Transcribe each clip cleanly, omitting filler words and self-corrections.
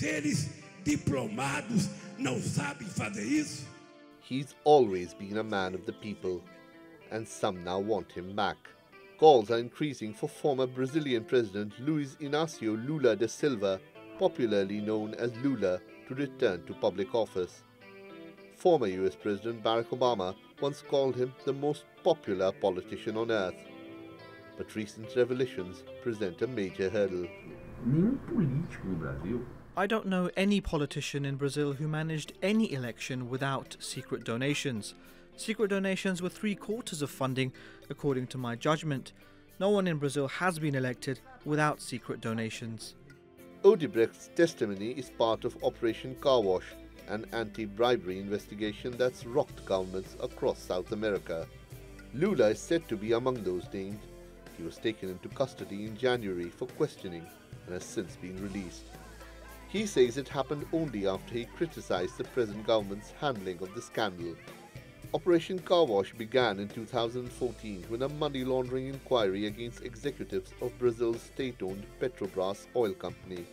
seres diplomados não sabem fazer isso? He's always been a man of the people, and some now want him back. Calls are increasing for former Brazilian President Luiz Inácio Lula da Silva, popularly known as Lula, to return to public office. Former US President Barack Obama once called him the most popular politician on earth. But recent revelations present a major hurdle. I don't know any politician in Brazil who managed any election without secret donations. Secret donations were 3/4 of funding, according to my judgment. No one in Brazil has been elected without secret donations. Odebrecht's testimony is part of Operation Car Wash, an anti-bribery investigation that's rocked governments across South America. Lula is said to be among those named. He was taken into custody in January for questioning and has since been released. He says it happened only after he criticized the present government's handling of the scandal. Operation Car Wash began in 2014 when a money laundering inquiry against executives of Brazil's state-owned Petrobras oil company.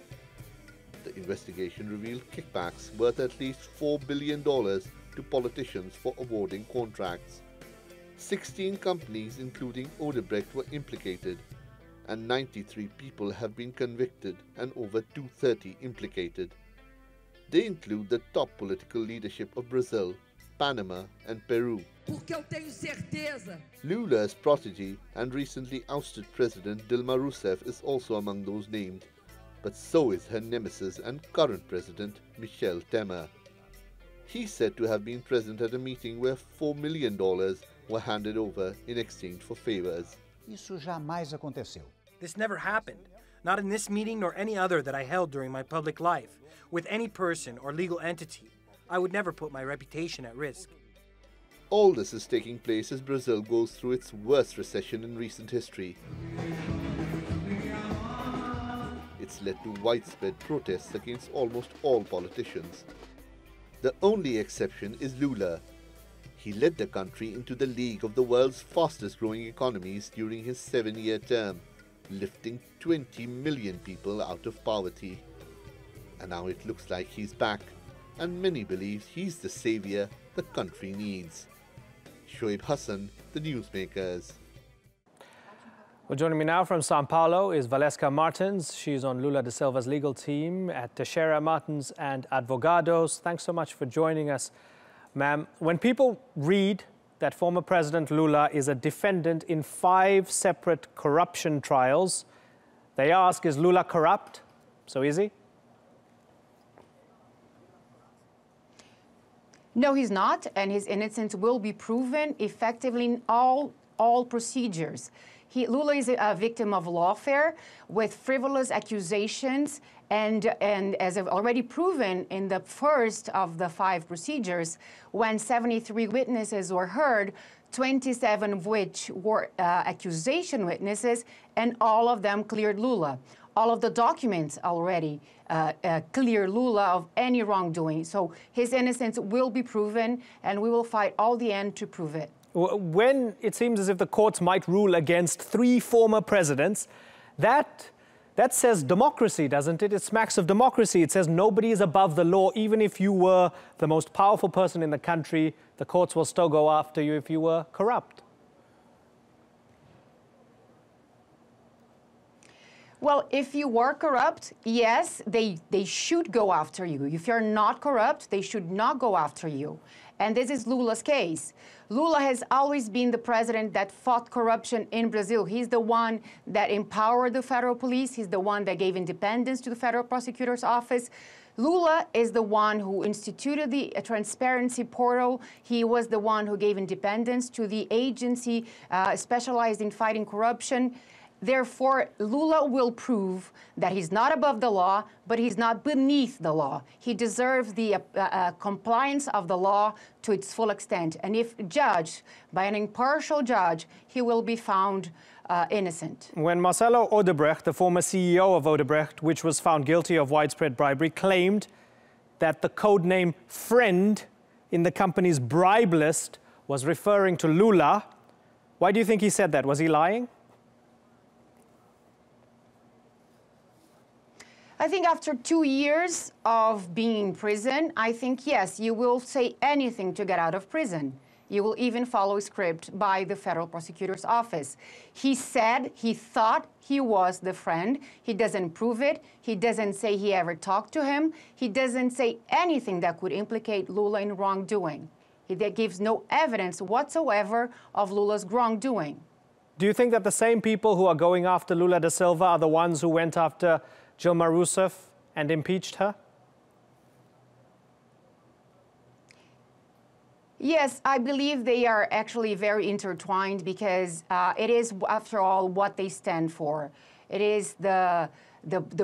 The investigation revealed kickbacks worth at least $4 billion to politicians for awarding contracts. 16 companies, including Odebrecht, were implicated, and 93 people have been convicted and over 230 implicated. They include the top political leadership of Brazil, Panama and Peru. Lula's protege and recently ousted President Dilma Rousseff is also among those named, but so is her nemesis and current president, Michel Temer. He's said to have been present at a meeting where $4 million were handed over in exchange for favors. Isso jamais aconteceu. This never happened, not in this meeting nor any other that I held during my public life, with any person or legal entity. I would never put my reputation at risk. All this is taking place as Brazil goes through its worst recession in recent history. It's led to widespread protests against almost all politicians. The only exception is Lula. He led the country into the league of the world's fastest-growing economies during his 7-year term, lifting 20 million people out of poverty. And now it looks like he's back, and many believe he's the savior the country needs. Shoaib Hassan, the Newsmakers. Well, joining me now from Sao Paulo is Valesca Martins. She's on Lula da Silva's legal team at Teixeira Martins and Advogados. Thanks so much for joining us, ma'am. When people read that former President Lula is a defendant in 5 separate corruption trials, they ask, is Lula corrupt? So is he? No, he's not, and his innocence will be proven effectively in all procedures. Lula is a victim of lawfare with frivolous accusations, and as I've already proven in the first of the 5 procedures, when 73 witnesses were heard, 27 of which were accusation witnesses, and all of them cleared Lula. All of the documents already clear Lula of any wrongdoing. So his innocence will be proven, and we will fight all the end to prove it. When it seems as if the courts might rule against 3 former presidents, that says democracy, doesn't it? It smacks of democracy. It says nobody is above the law. Even if you were the most powerful person in the country, the courts will still go after you if you were corrupt. Well, if you were corrupt, yes, they should go after you. If you're not corrupt, they should not go after you. And this is Lula's case. Lula has always been the president that fought corruption in Brazil. He's the one that empowered the federal police. He's the one that gave independence to the federal prosecutor's office. Lula is the one who instituted the transparency portal. He was the one who gave independence to the agency specialized in fighting corruption. Therefore, Lula will prove that he's not above the law, but he's not beneath the law. He deserves the compliance of the law to its full extent. And if judged by an impartial judge, he will be found innocent. When Marcelo Odebrecht, the former CEO of Odebrecht, which was found guilty of widespread bribery, claimed that the codename friend in the company's bribe list was referring to Lula, why do you think he said that? Was he lying? I think after 2 years of being in prison, I think, yes, you will say anything to get out of prison. You will even follow a script by the federal prosecutor's office. He said he thought he was the friend. He doesn't prove it. He doesn't say he ever talked to him. He doesn't say anything that could implicate Lula in wrongdoing. He gives no evidence whatsoever of Lula's wrongdoing. Do you think that the same people who are going after Lula da Silva are the ones who went after Dilma Rousseff and impeached her? Yes, I believe they are actually very intertwined because it is, after all, what they stand for. It is the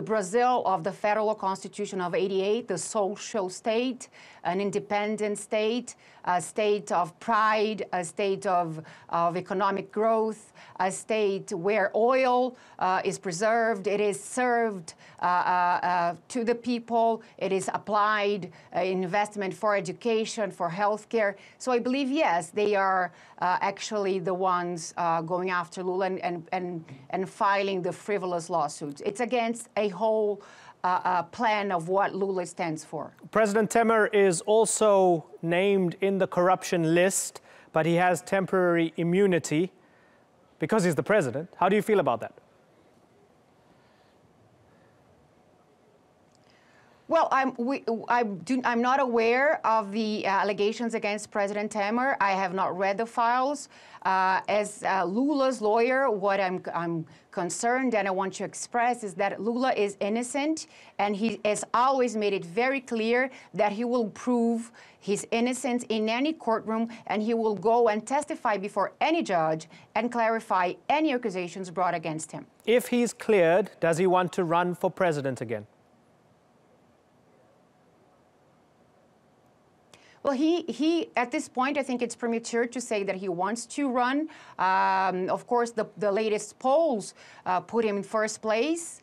Brazil of the federal constitution of '88, the social state, an independent state, a state of pride, a state of economic growth, a state where oil is preserved, it is served to the people, it is applied investment for education, for healthcare. So I believe, yes, they are actually the ones going after Lula and filing the frivolous lawsuits. It's against a whole plan of what Lula stands for. President Temer is also named in the corruption list, but he has temporary immunity because he's the president. How do you feel about that? Well, I'm not aware of the allegations against President Temer. I have not read the files. As Lula's lawyer, what I'm concerned and I want to express is that Lula is innocent, and he has always made it very clear that he will prove his innocence in any courtroom, and he will go and testify before any judge and clarify any accusations brought against him. If he's cleared, does he want to run for president again? Well, he at this point, I think it's premature to say that he wants to run. Of course, the latest polls put him in first place,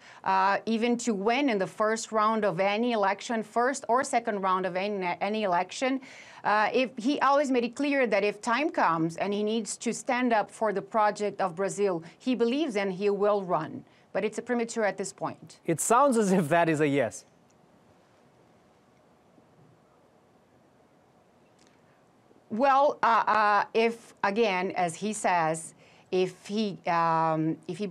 even to win in the first round of any election, first or second round of any election. If he always made it clear that if time comes and he needs to stand up for the project of Brazil, he believes in, he will run. But it's premature at this point. It sounds as if that is a yes. Well, if, again, as he says, if he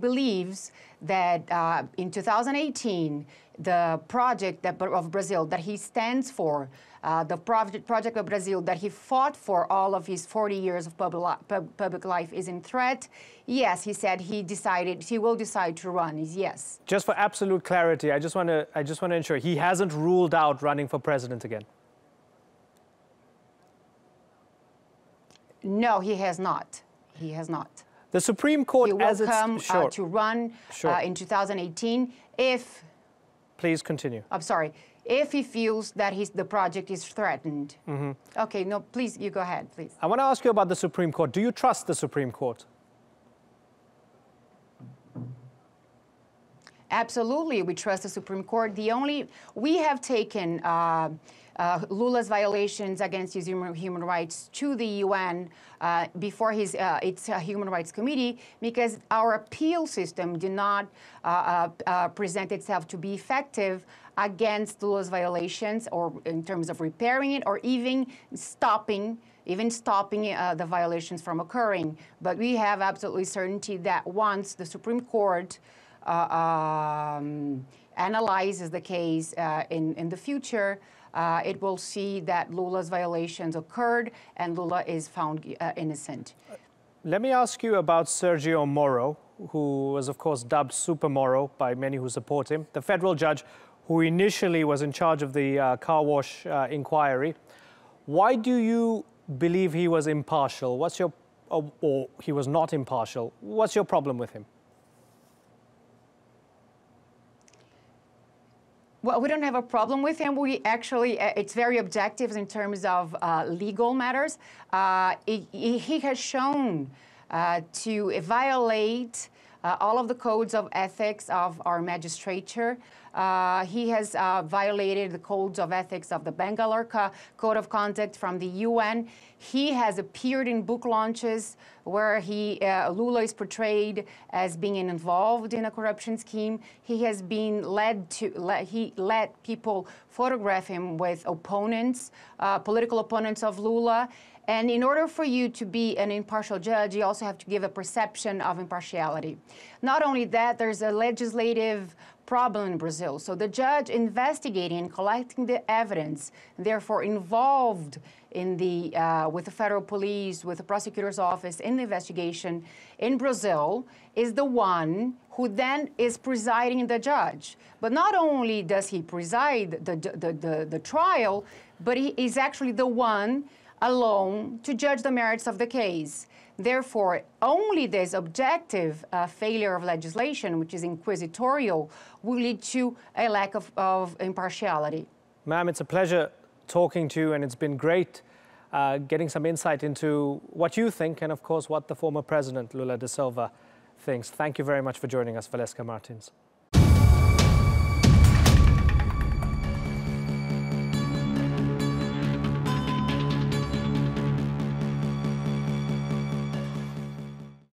believes that in 2018, the project of Brazil that he stands for, the project of Brazil that he fought for all of his 40 years of public life is in threat, yes, he said he will decide to run, yes. Just for absolute clarity, I just want to ensure he hasn't ruled out running for president again. No, he has not. He has not. The Supreme Court, he will come to run in 2018 if... Please continue. I'm sorry. If he feels that the project is threatened. Mm-hmm. Okay, no, please, you go ahead, please. I want to ask you about the Supreme Court. Do you trust the Supreme Court? Absolutely, we trust the Supreme Court. We have taken Lula's violations against his human rights to the UN before its Human Rights Committee, because our appeal system did not present itself to be effective against Lula's violations, or in terms of repairing it, or even stopping the violations from occurring. But we have absolutely certainty that once the Supreme Court analyzes the case in the future, it will see that Lula's violations occurred and Lula is found innocent. Let me ask you about Sergio Moro, who was, of course, dubbed Super Moro by many who support him, the federal judge who initially was in charge of the car wash inquiry. Why do you believe he was impartial? Or he was not impartial? What's your problem with him? Well, we don't have a problem with him. We actually, it's very objective in terms of legal matters. He has shown to violate all of the codes of ethics of our magistrature. He has violated the codes of ethics of the Bangalore Code of Conduct from the UN. He has appeared in book launches where Lula is portrayed as being involved in a corruption scheme. He has been he let people photograph him with opponents, political opponents of Lula. And in order for you to be an impartial judge, you also have to give a perception of impartiality. Not only that, there's a legislative problem in Brazil. So the judge investigating and collecting the evidence, therefore involved in with the federal police, with the prosecutor's office in the investigation in Brazil, is the one who then is presiding the judge. But not only does he preside the trial, but he is actually the one alone to judge the merits of the case. Therefore, only this objective failure of legislation, which is inquisitorial, will lead to a lack of impartiality. Ma'am, it's a pleasure talking to you, and it's been great getting some insight into what you think and, of course, what the former president, Lula da Silva, thinks. Thank you very much for joining us, Valesca Martins.